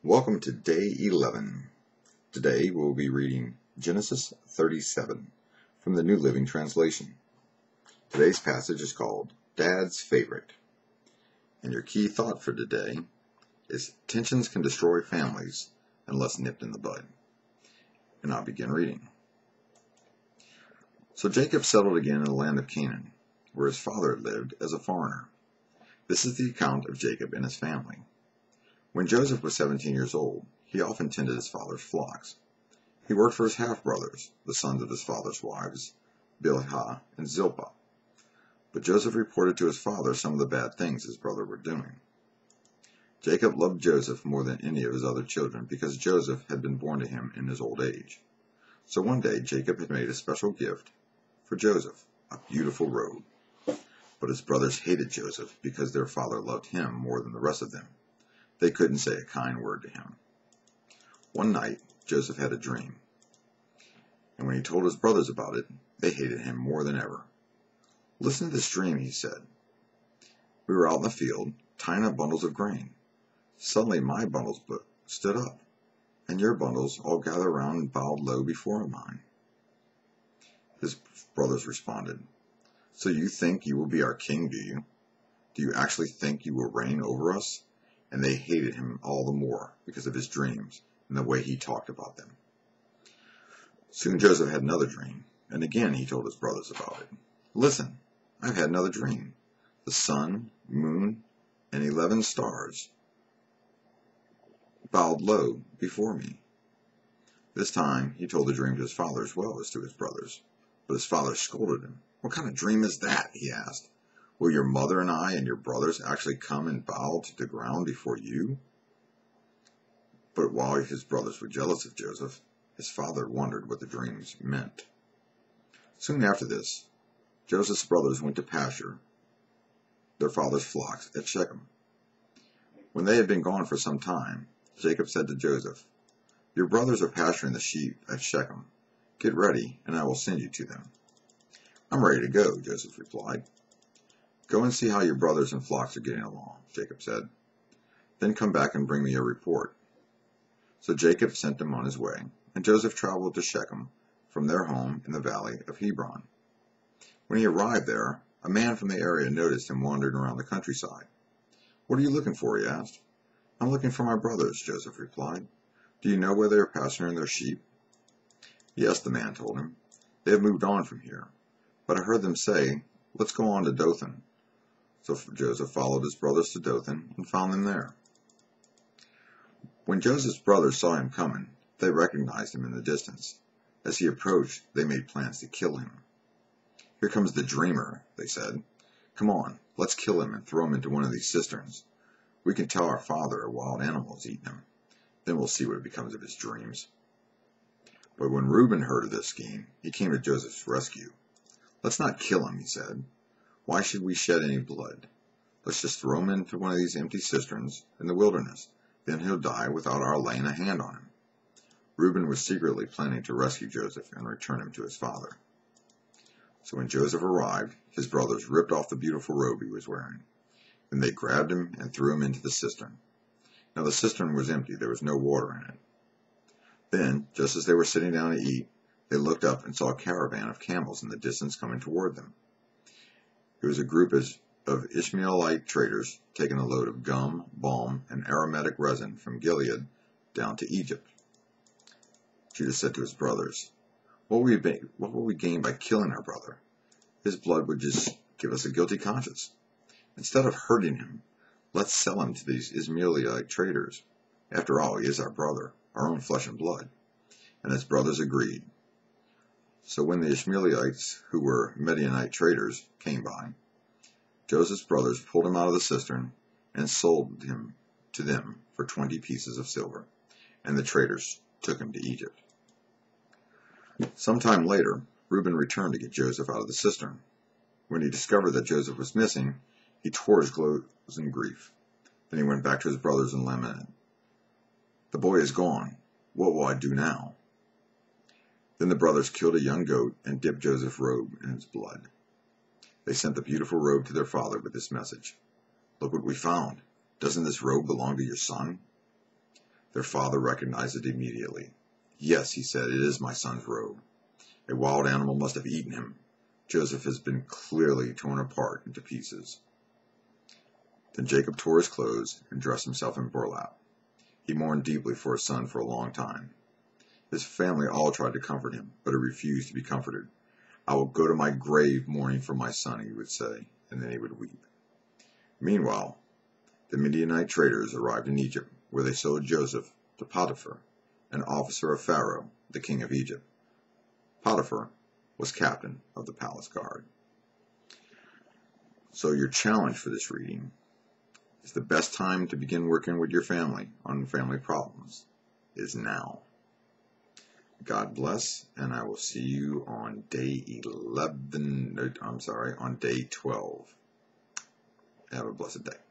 Welcome to day 11. Today we'll be reading Genesis 37 from the New Living Translation. Today's passage is called Dad's Favorite. And your key thought for today is tensions can destroy families unless nipped in the bud. And I'll begin reading. So Jacob settled again in the land of Canaan, where his father had lived as a foreigner. This is the account of Jacob and his family. When Joseph was 17 years old, he often tended his father's flocks. He worked for his half-brothers, the sons of his father's wives, Bilhah and Zilpah. But Joseph reported to his father some of the bad things his brother were doing. Jacob loved Joseph more than any of his other children because Joseph had been born to him in his old age. So one day Jacob had made a special gift for Joseph, a beautiful robe. But his brothers hated Joseph because their father loved him more than the rest of them. They couldn't say a kind word to him. One night, Joseph had a dream. And when he told his brothers about it, they hated him more than ever. "Listen to this dream," he said. "We were out in the field, tying up bundles of grain. Suddenly my bundles stood up, and your bundles all gathered around and bowed low before mine." His brothers responded, "So you think you will be our king, do you? Do you actually think you will reign over us?" And they hated him all the more because of his dreams and the way he talked about them. Soon Joseph had another dream, and again he told his brothers about it. "Listen, I've had another dream. The sun, moon, and 11 stars bowed low before me." This time he told the dream to his father as well as to his brothers, but his father scolded him. "What kind of dream is that?" he asked. "Will your mother and I and your brothers actually come and bow to the ground before you?" But while his brothers were jealous of Joseph, his father wondered what the dreams meant. Soon after this, Joseph's brothers went to pasture their father's flocks at Shechem. When they had been gone for some time, Jacob said to Joseph, "Your brothers are pasturing the sheep at Shechem. Get ready, and I will send you to them." "I'm ready to go," Joseph replied. "Go and see how your brothers and flocks are getting along," Jacob said. "Then come back and bring me a report." So Jacob sent them on his way, and Joseph traveled to Shechem from their home in the valley of Hebron. When he arrived there, a man from the area noticed him wandering around the countryside. "What are you looking for?" he asked. "I'm looking for my brothers," Joseph replied. "Do you know where they are pasturing their sheep?" "Yes," the man told him. "They have moved on from here, but I heard them say, 'Let's go on to Dothan.'" So Joseph followed his brothers to Dothan and found them there. When Joseph's brothers saw him coming, they recognized him in the distance. As he approached, they made plans to kill him. "Here comes the dreamer," they said. "Come on, let's kill him and throw him into one of these cisterns. We can tell our father a wild animal is eating him. Then we'll see what becomes of his dreams." But when Reuben heard of this scheme, he came to Joseph's rescue. "Let's not kill him," he said. "Why should we shed any blood? Let's just throw him into one of these empty cisterns in the wilderness. Then he'll die without our laying a hand on him." Reuben was secretly planning to rescue Joseph and return him to his father. So when Joseph arrived, his brothers ripped off the beautiful robe he was wearing. Then they grabbed him and threw him into the cistern. Now the cistern was empty, there was no water in it. Then, just as they were sitting down to eat, they looked up and saw a caravan of camels in the distance coming toward them. It was a group of Ishmaelite traders taking a load of gum, balm, and aromatic resin from Gilead down to Egypt. Judah said to his brothers, what will we gain by killing our brother? His blood would just give us a guilty conscience. Instead of hurting him, let's sell him to these Ishmaelite traders. After all, he is our brother, our own flesh and blood." And his brothers agreed. So when the Ishmaelites, who were Midianite traders, came by, Joseph's brothers pulled him out of the cistern and sold him to them for 20 pieces of silver, and the traders took him to Egypt. Sometime later, Reuben returned to get Joseph out of the cistern. When he discovered that Joseph was missing, he tore his clothes in grief. Then he went back to his brothers and lamented, "The boy is gone. What will I do now?" Then the brothers killed a young goat and dipped Joseph's robe in its blood. They sent the beautiful robe to their father with this message, "Look what we found. Doesn't this robe belong to your son?" Their father recognized it immediately. "Yes," he said, "it is my son's robe. A wild animal must have eaten him. Joseph has been clearly torn apart into pieces." Then Jacob tore his clothes and dressed himself in burlap. He mourned deeply for his son for a long time. His family all tried to comfort him, but he refused to be comforted. "I will go to my grave mourning for my son," he would say, and then he would weep. Meanwhile, the Midianite traders arrived in Egypt, where they sold Joseph to Potiphar, an officer of Pharaoh, the king of Egypt. Potiphar was captain of the palace guard. So your challenge for this reading is the best time to begin working with your family on family problems is now. God bless, and I will see you on day 12. Have a blessed day.